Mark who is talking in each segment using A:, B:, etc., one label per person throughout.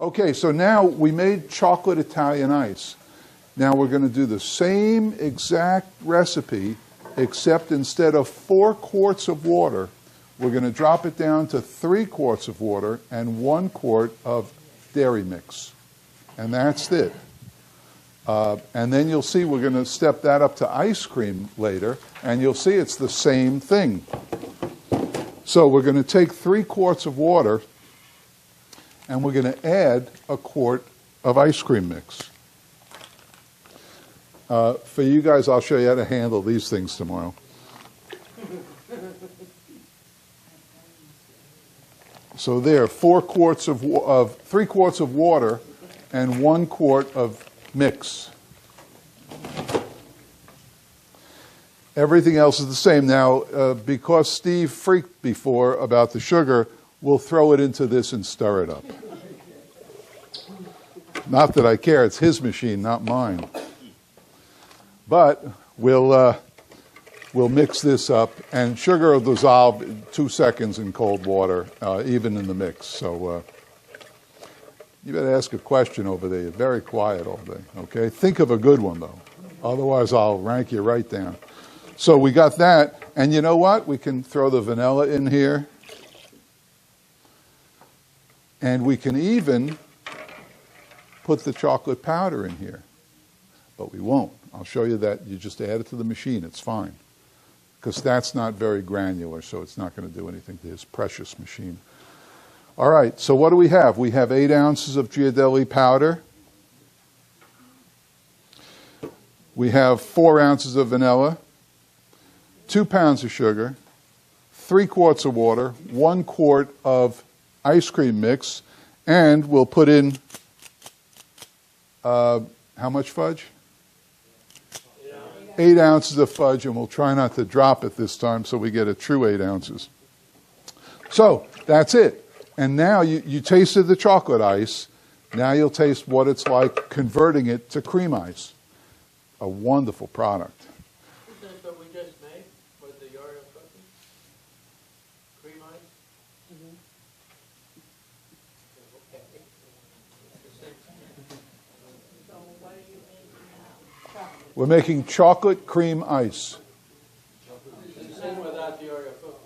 A: Okay, so now we made chocolate Italian ice. Now we're going to do the same exact recipe, except instead of 4 quarts of water, we're going to drop it down to 3 quarts of water and 1 quart of dairy mix. And that's it. And then you'll see we're going to step that up to ice cream later, and you'll see it's the same thing. So we're going to take 3 quarts of water, and we're going to add 1 quart of ice cream mix. For you guys, I'll show you how to handle these things tomorrow. So there, 3 quarts of water and 1 quart of mix. Everything else is the same. Now, because Steve freaked before about the sugar, we'll throw it into this and stir it up. Not that I care, it's his machine, not mine. But we'll mix this up, and sugar will dissolve in 2 seconds in cold water, even in the mix. So you better ask a question over there. You're very quiet all day, okay? Think of a good one, though. Otherwise, I'll rank you right down. So we got that, and you know what? We can throw the vanilla in here. And we can even put the chocolate powder in here. But we won't. I'll show you that. You just add it to the machine. It's fine. Because that's not very granular, so it's not going to do anything to his precious machine. All right, so what do we have? We have 8 ounces of Ghirardelli powder. We have 4 ounces of vanilla, 2 pounds of sugar, 3 quarts of water, 1 quart of ice cream mix, and we'll put in, how much fudge? 8 ounces of fudge, and we'll try not to drop it this time so we get a true 8 ounces. So that's it. And now you tasted the chocolate ice. Now you'll taste what it's like converting it to cream ice. A wonderful product.
B: Isn't that what we just made with the Oreo cookie? Cream ice? Mm-hmm. Okay. So what are you making now?
A: We're making chocolate cream ice.
B: It's the same without the Oreo cookie.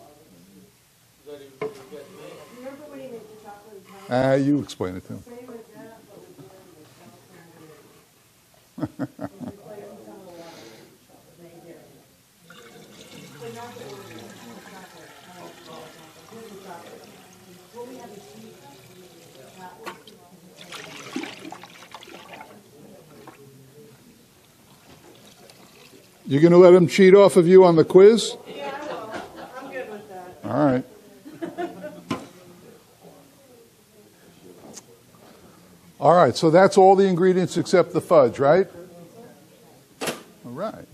B: That you just made.
C: Remember when you make the chocolate pie?
A: You explain it to him.
C: Same as that, but we're doing the chocolate.
A: You going to let him cheat off of you on the quiz?
C: Yeah, I will. I'm good with that.
A: All right. All right, so that's all the ingredients except the fudge, right? All right.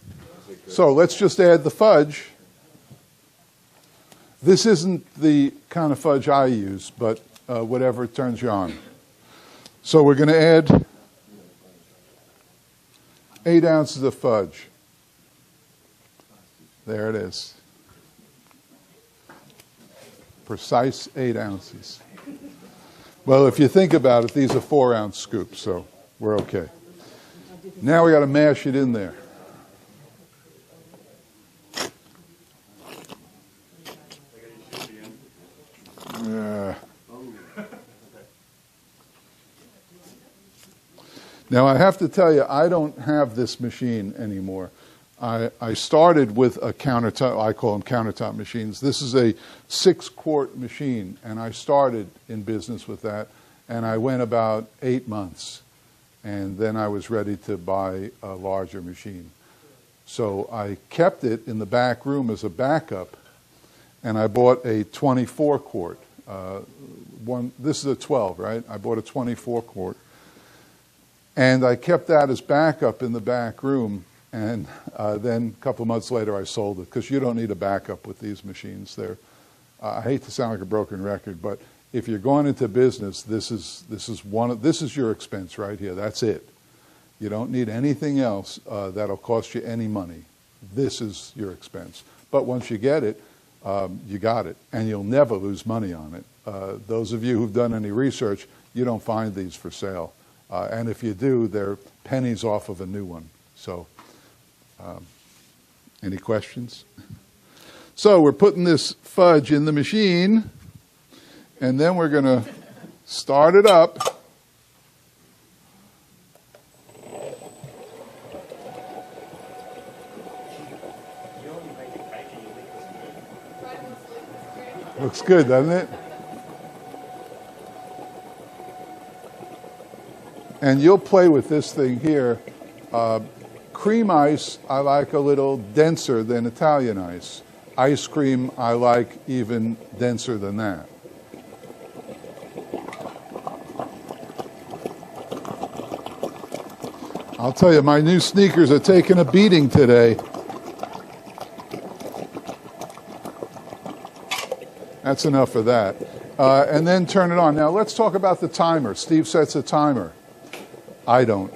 A: So let's just add the fudge. This isn't the kind of fudge I use, but whatever turns you on. So we're going to add 8 ounces of fudge. There it is. Precise 8 ounces. Well, if you think about it, these are 4-ounce scoops, so we're okay. Now we got to mash it in there. Now I have to tell you, I don't have this machine anymore. I started with a countertop, I call them countertop machines. This is a 6-quart machine, and I started in business with that, and I went about 8 months, and then I was ready to buy a larger machine. So I kept it in the back room as a backup, and I bought a 24-quart. This is a 12, right? I bought a 24-quart. And I kept that as backup in the back room. And then a couple of months later, I sold it because you don't need a backup with these machines. I hate to sound like a broken record, but if you're going into business, this is your expense right here. That's it. You don't need anything else that'll cost you any money. This is your expense. But once you get it, you got it, and you'll never lose money on it. Those of you who've done any research, you don't find these for sale. And if you do, they're pennies off of a new one. So, any questions? So we're putting this fudge in the machine, and then we're going to start it up. Looks good, doesn't it? And you'll play with this thing here. Cream ice, I like a little denser than Italian ice. Ice cream, I like even denser than that. I'll tell you, my new sneakers are taking a beating today. That's enough of that. And then turn it on. Now let's talk about the timer. Steve sets a timer. I don't.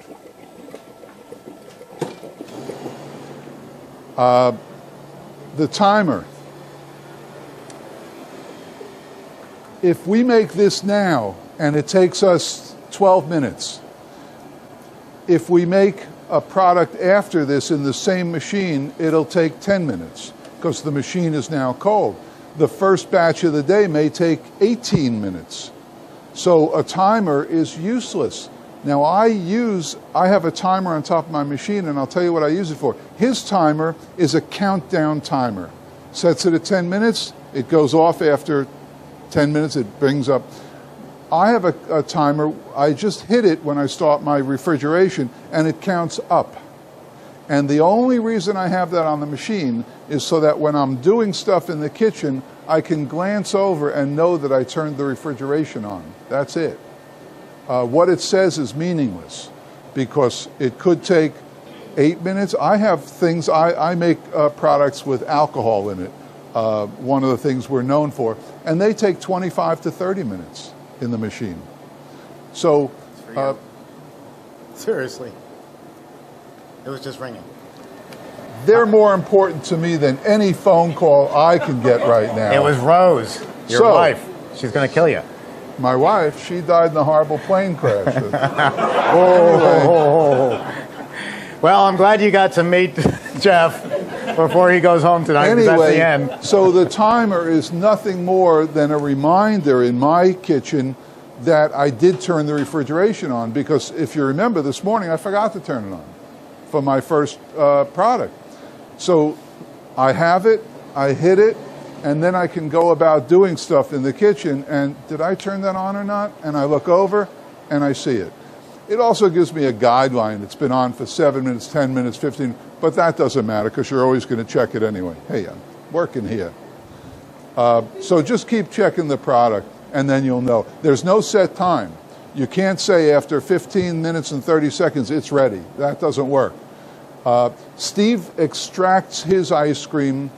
A: The timer. If we make this now, and it takes us 12 minutes, if we make a product after this in the same machine, it'll take 10 minutes because the machine is now cold. The first batch of the day may take 18 minutes. So a timer is useless. Now I have a timer on top of my machine, and I'll tell you what I use it for. His timer is a countdown timer. Sets it at 10 minutes, it goes off after 10 minutes, it brings up. I have a timer, I just hit it when I start my refrigeration, and it counts up. And the only reason I have that on the machine is so that when I'm doing stuff in the kitchen, I can glance over and know that I turned the refrigeration on. That's it. What it says is meaningless because it could take 8 minutes. I have things, I make products with alcohol in it, one of the things we're known for, and they take 25 to 30 minutes in the machine. So,
D: seriously. It was just ringing.
A: They're more important to me than any phone call I can get right now.
D: It was Rose, your wife. She's going to kill you.
A: My wife, she died in a horrible plane crash.
D: Well, I'm glad you got to meet Jeff before he goes home tonight.
A: Anyway,
D: that's the end.
A: So the timer is nothing more than a reminder in my kitchen that I did turn the refrigeration on, because if you remember this morning, I forgot to turn it on for my first product. So I have it, I hit it, and then I can go about doing stuff in the kitchen, and did I turn that on or not? And I look over, and I see it. It also gives me a guideline. It's been on for 7 minutes, 10 minutes, 15, but that doesn't matter because you're always going to check it anyway. Hey, I'm working here. So just keep checking the product, and then you'll know. There's no set time. You can't say after 15 minutes and 30 seconds, it's ready. That doesn't work. Steve extracts his ice cream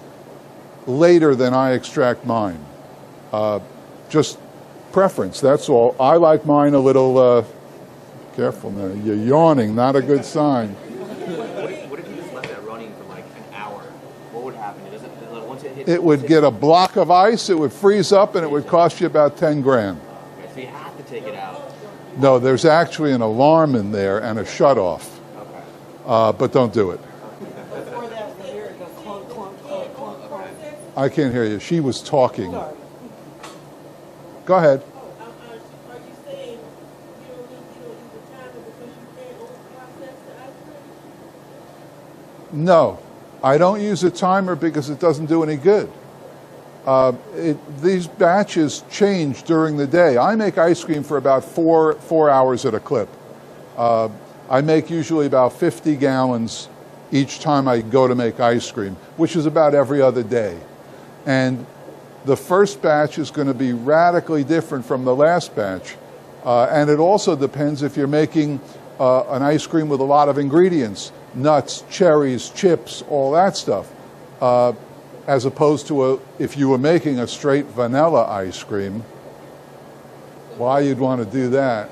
A: later than I extract mine. Just preference, that's all. I like mine a little, careful now, you're yawning, not a good sign.
E: What if you just left that running for like an hour? What would happen? Once it hits,
A: It would get a block of ice, it would freeze up, and it would cost you about 10 grand.
E: Okay, so you have to take it out.
A: No, there's actually an alarm in there and a shut-off, but don't do it.
C: Before that, the year ago, clunk, clunk, clunk, clunk, clunk.
A: I can't hear you. She was talking. Go ahead.
C: Are you saying you don't use the timer because you can't overprocess the ice cream?
A: No, I don't use a timer because it doesn't do any good. These batches change during the day. I make ice cream for about four hours at a clip. I make usually about 50 gallons each time I go to make ice cream, which is about every other day. And the first batch is going to be radically different from the last batch. And it also depends if you're making an ice cream with a lot of ingredients, nuts, cherries, chips, all that stuff, as opposed to if you were making a straight vanilla ice cream. Why you'd want to do that?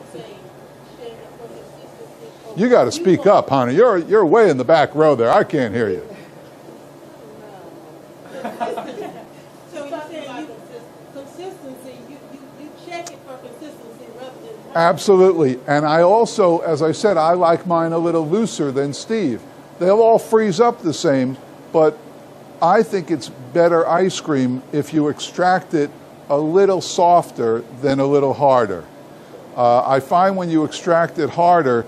A: You got to speak up, honey. You're way in the back row there. I can't hear you.
C: So you're saying consistency, you check it for consistency rather than
A: Absolutely. And I also, as I said, I like mine a little looser than Steve. They'll all freeze up the same, but I think it's better ice cream if you extract it a little softer than a little harder. I find when you extract it harder,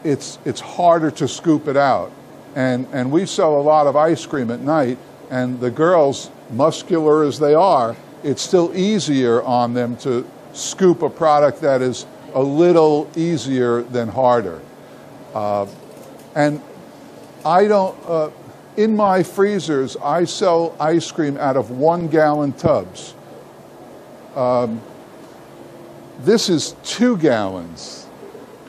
A: it's harder to scoop it out. And we sell a lot of ice cream at night, and the girls, muscular as they are, it's still easier on them to scoop a product that is a little easier than harder. And I don't, in my freezers, I sell ice cream out of 1 gallon tubs. This is 2 gallons.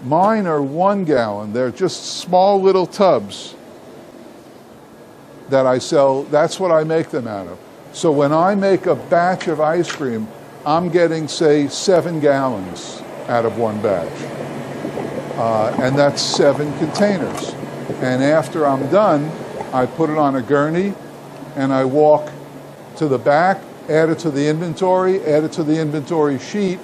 A: Mine are 1 gallon. They're just small little tubs that I sell. That's what I make them out of. So when I make a batch of ice cream, I'm getting, say, 7 gallons out of one batch. And that's 7 containers. And after I'm done, I put it on a gurney and I walk to the back, add it to the inventory, add it to the inventory sheet,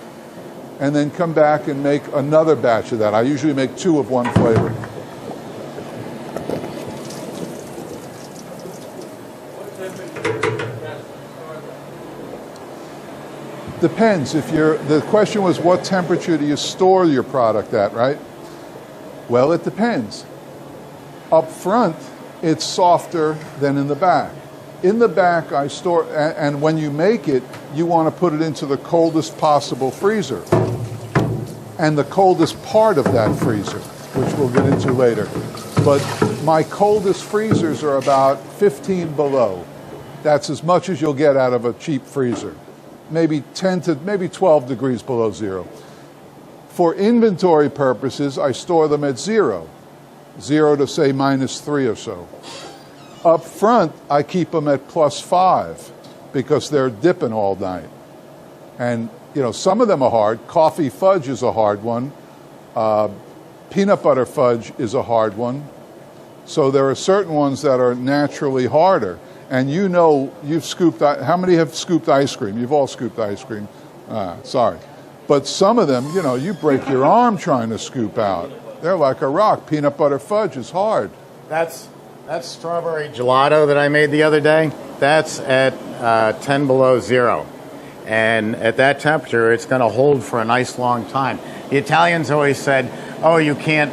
A: and then come back and make another batch of that. I usually make 2 of one flavor.
B: What temperature has to store that?
A: Depends. The question was, what temperature do you store your product at, right? Well, it depends. Up front, it's softer than in the back. In the back, I store, and when you make it, you want to put it into the coldest possible freezer. And the coldest part of that freezer, which we'll get into later. But my coldest freezers are about 15 below. That's as much as you'll get out of a cheap freezer. Maybe 10 to maybe 12 degrees below zero. For inventory purposes, I store them at 0 to say -3 or so. Up front, I keep them at +5 because they're dipping all night. And, you know, some of them are hard. Coffee fudge is a hard one. Peanut butter fudge is a hard one. So there are certain ones that are naturally harder. And you know, you've scooped, how many have scooped ice cream? You've all scooped ice cream. Sorry. But some of them, you know, you break your arm trying to scoop out. They're like a rock. Peanut butter fudge is hard.
D: That's strawberry gelato that I made the other day. That's at 10 below zero. And at that temperature, it's going to hold for a nice long time. The Italians always said, oh, you can't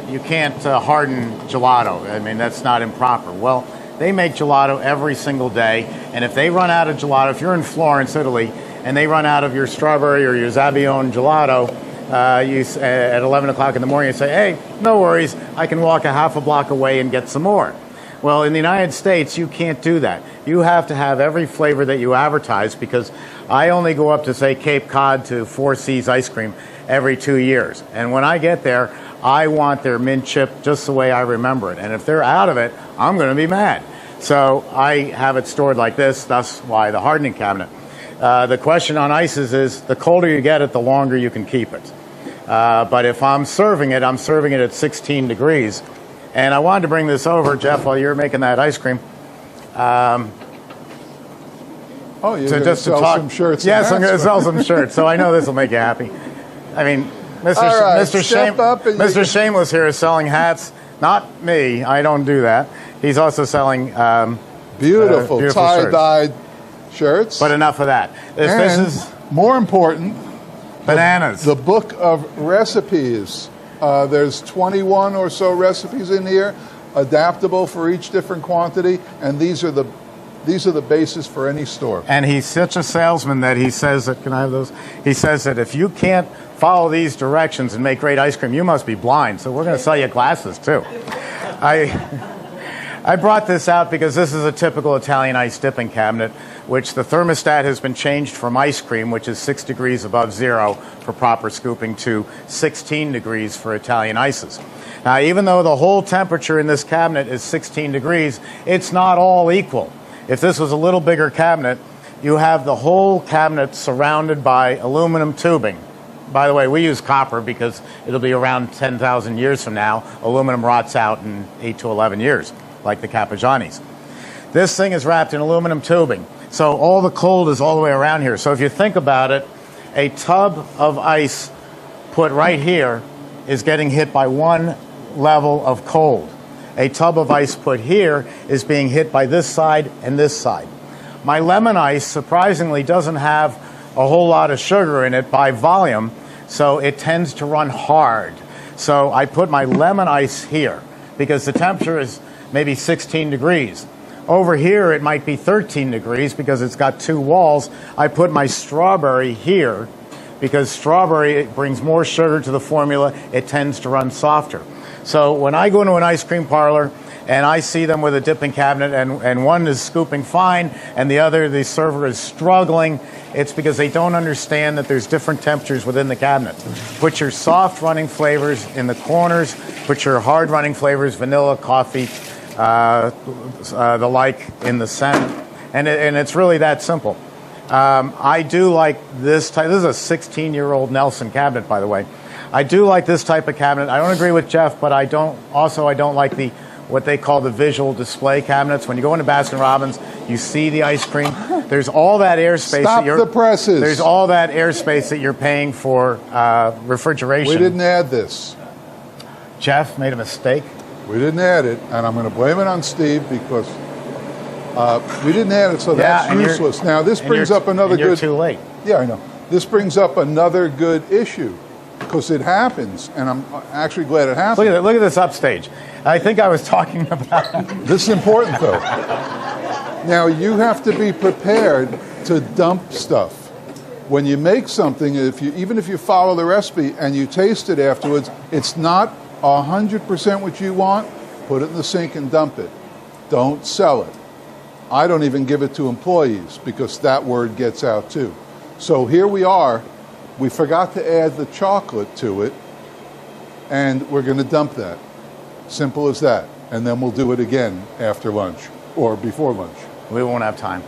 D: harden gelato. I mean, that's not improper. Well, they make gelato every single day. And if they run out of gelato, if you're in Florence, Italy, and they run out of your strawberry or your Zabbione gelato, at 11 o'clock in the morning, you say, hey, no worries, I can walk a half a block away and get some more. Well, in the United States, you can't do that. You have to have every flavor that you advertise, because I only go up to, say, Cape Cod to Four Seas ice cream every 2 years. And when I get there, I want their mint chip just the way I remember it. And if they're out of it, I'm going to be mad. So I have it stored like this. That's why the hardening cabinet. The question on ices is, the colder you get it, the longer you can keep it. But if I'm serving it at 16 degrees. And I wanted to bring this over, Jeff, while you're making that ice cream.
A: Oh, you're going to sell some shirts?
D: Yes, I'm going to sell some shirts, so I know this will make you happy. I mean, Mr. Shameless here is selling hats. Not me. I don't do that. He's also selling
A: beautiful tie-dyed shirts.
D: But enough of that.
A: This is more important.
D: Bananas.
A: The book of recipes. There's 21 or so recipes in here, adaptable for each different quantity, and these are the basis for any store.
D: And he's such a salesman that he says that, can I have those? He says that if you can't follow these directions and make great ice cream, you must be blind. So we're going to sell you glasses too. I brought this out because this is a typical Italian ice dipping cabinet, which the thermostat has been changed from ice cream, which is 6 degrees above zero for proper scooping, to 16 degrees for Italian ices. Now, even though the whole temperature in this cabinet is 16 degrees, it's not all equal. If this was a little bigger cabinet, you have the whole cabinet surrounded by aluminum tubing. By the way, we use copper because it'll be around 10,000 years from now. Aluminum rots out in 8 to 11 years, like the Capigianis. This thing is wrapped in aluminum tubing. So all the cold is all the way around here. So if you think about it, a tub of ice put right here is getting hit by one level of cold. A tub of ice put here is being hit by this side and this side. My lemon ice, surprisingly, doesn't have a whole lot of sugar in it by volume, so it tends to run hard. So I put my lemon ice here because the temperature is maybe 16 degrees. Over here, it might be 13 degrees because it's got two walls. I put my strawberry here because strawberry brings more sugar to the formula. It tends to run softer. So when I go into an ice cream parlor and I see them with a dipping cabinet and one is scooping fine and the other, the server is struggling, it's because they don't understand that there's different temperatures within the cabinet. Put your soft running flavors in the corners, put your hard running flavors, vanilla, coffee, the like, in the center. And it's really that simple. I do like this type. This is a 16-year-old Nelson cabinet, by the way. I do like this type of cabinet. I don't agree with Jeff, but I don't like what they call the visual display cabinets. When you go into Baskin-Robbins, you see the ice cream. There's all that airspace.
A: Stop the presses.
D: There's all that airspace that you're paying for refrigeration.
A: We didn't add this.
D: Jeff made a mistake.
A: We didn't add it, and I'm going to blame it on Steve because we didn't add it, so that's useless. Now, this brings up another
D: you're
A: good...
D: too late.
A: Yeah, I know. This brings up another good issue because it happens, and I'm actually glad it happened.
D: Look at this upstage. I think I was talking about...
A: This is important, though. Now, you have to be prepared to dump stuff. When you make something, even if you follow the recipe and you taste it afterwards, it's not 100% what you want, put it in the sink and dump it. Don't sell it. I don't even give it to employees because that word gets out too. So here we are. We forgot to add the chocolate to it, and we're going to dump that. Simple as that. And then we'll do it again after lunch or before lunch.
D: We won't have time.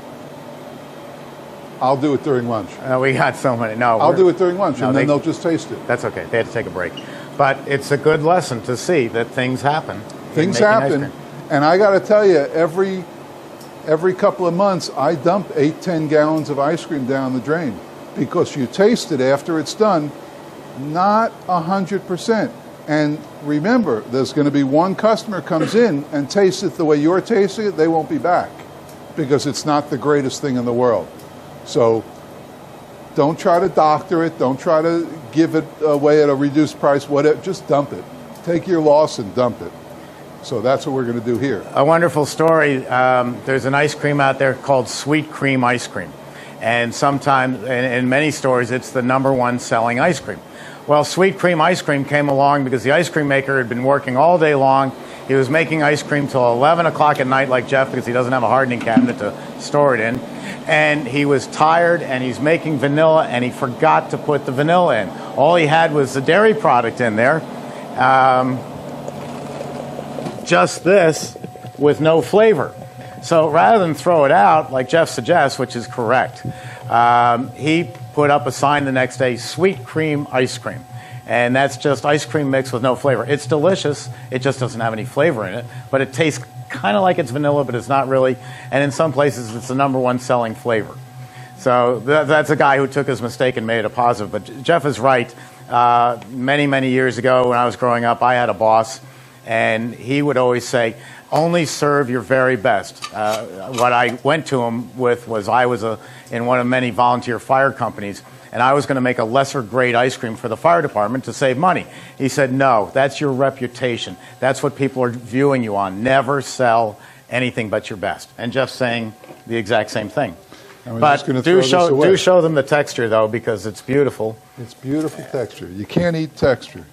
A: I'll do it during lunch.
D: We got so many. No,
A: I'll do it during lunch,
D: no,
A: and then they'll just taste it.
D: That's okay. They had to take a break. But it's a good lesson to see that things happen.
A: Things happen. And I got to tell you, every couple of months, I dump 8-10 gallons of ice cream down the drain because you taste it after it's done, not 100%. And remember, there's going to be one customer comes in and tastes it the way you're tasting it, they won't be back because it's not the greatest thing in the world. So don't try to doctor it. Don't try to give it away at a reduced price. Whatever, just dump it. Take your loss and dump it. So that's what we're going to do here.
D: A wonderful story. There's an ice cream out there called Sweet Cream Ice Cream. And sometimes, in many stores, it's the #1 selling ice cream. Well, Sweet Cream Ice Cream came along because the ice cream maker had been working all day long. He was making ice cream till 11 o'clock at night like Jeff because he doesn't have a hardening cabinet to store it in. And he was tired and he's making vanilla and he forgot to put the vanilla in. All he had was the dairy product in there. Just this with no flavor. So rather than throw it out, like Jeff suggests, which is correct, he put up a sign the next day, Sweet Cream Ice Cream. And that's just ice cream mixed with no flavor. It's delicious. It just doesn't have any flavor in it. But it tastes kind of like it's vanilla, but it's not really. And in some places, it's the #1 selling flavor. So that's a guy who took his mistake and made it a positive. But Jeff is right. Many, many years ago when I was growing up, I had a boss. And he would always say, only serve your very best. What I went to him with was I was in one of many volunteer fire companies, and I was going to make a lesser grade ice cream for the fire department to save money. He said, no, that's your reputation. That's what people are viewing you on. Never sell anything but your best. And Jeff's saying the exact same thing. But do show them the texture, though, because it's beautiful.
A: It's beautiful texture. You can't eat texture.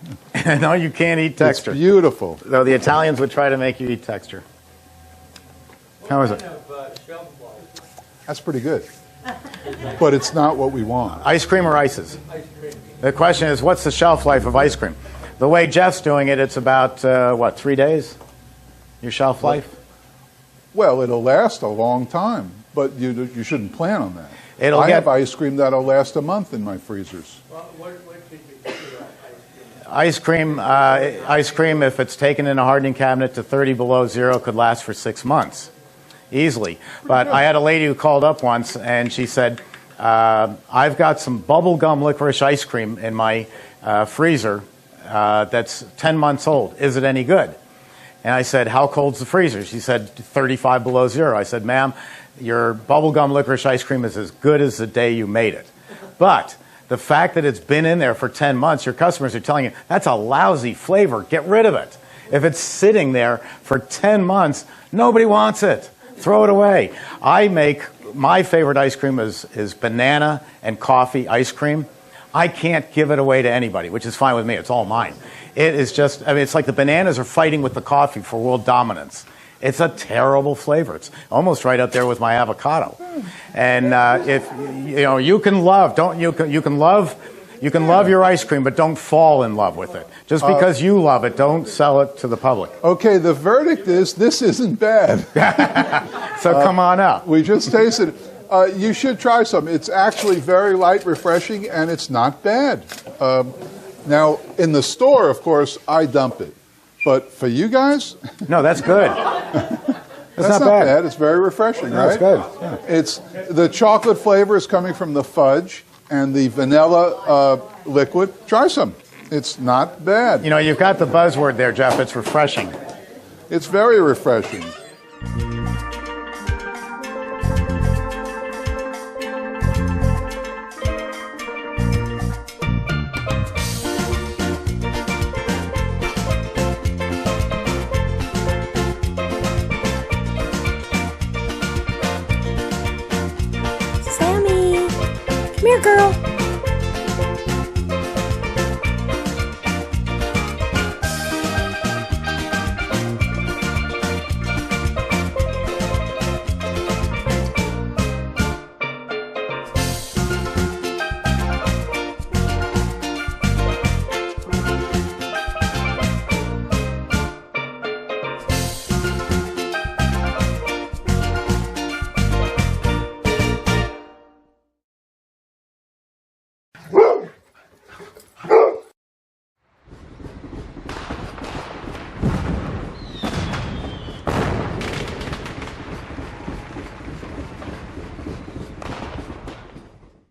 D: No, you can't eat texture.
A: It's beautiful.
D: Though the Italians would try to make you eat texture. How is it?
B: Shelf life?
A: That's pretty good. But it's not what we want.
D: Ice cream or ices?
B: Ice cream.
D: The question is, what's the shelf life of ice cream? The way Jeff's doing it, it's about, 3 days? Your shelf life?
A: Well, it'll last a long time, but you shouldn't plan on that. I have ice cream that'll last a month in my freezers.
B: Well, what should you consider ice cream?
D: Ice cream, if it's taken in a hardening cabinet to 30 below zero, could last for 6 months, easily. But I had a lady who called up once, and she said, I've got some bubblegum licorice ice cream in my freezer that's 10 months old. Is it any good? And I said, how cold's the freezer? She said, 35 below zero. I said, ma'am, your bubblegum licorice ice cream is as good as the day you made it. But the fact that it's been in there for 10 months, your customers are telling you, that's a lousy flavor. Get rid of it. If it's sitting there for 10 months, nobody wants it. Throw it away. My favorite ice cream is banana and coffee ice cream. I can't give it away to anybody, which is fine with me. It's all mine. It is just, I mean, it's like the bananas are fighting with the coffee for world dominance. It's a terrible flavor. It's almost right up there with my avocado. And if you can love your ice cream, but don't fall in love with it. Just because you love it, don't sell it to the public.
A: Okay, the verdict is this isn't bad.
D: So come on up.
A: We just tasted it. You should try some. It's actually very light, refreshing, and it's not bad. Now, in the store, of course, I dump it. But for you guys,
D: no, that's good.
A: that's not bad. It's very refreshing, right?
D: That's good. Yeah.
A: It's the chocolate flavor is coming from the fudge and the vanilla liquid. Try some. It's not bad.
D: You know, you've got the buzzword there, Jeff. It's refreshing.
A: It's very refreshing.
F: Sammy, come here, girl.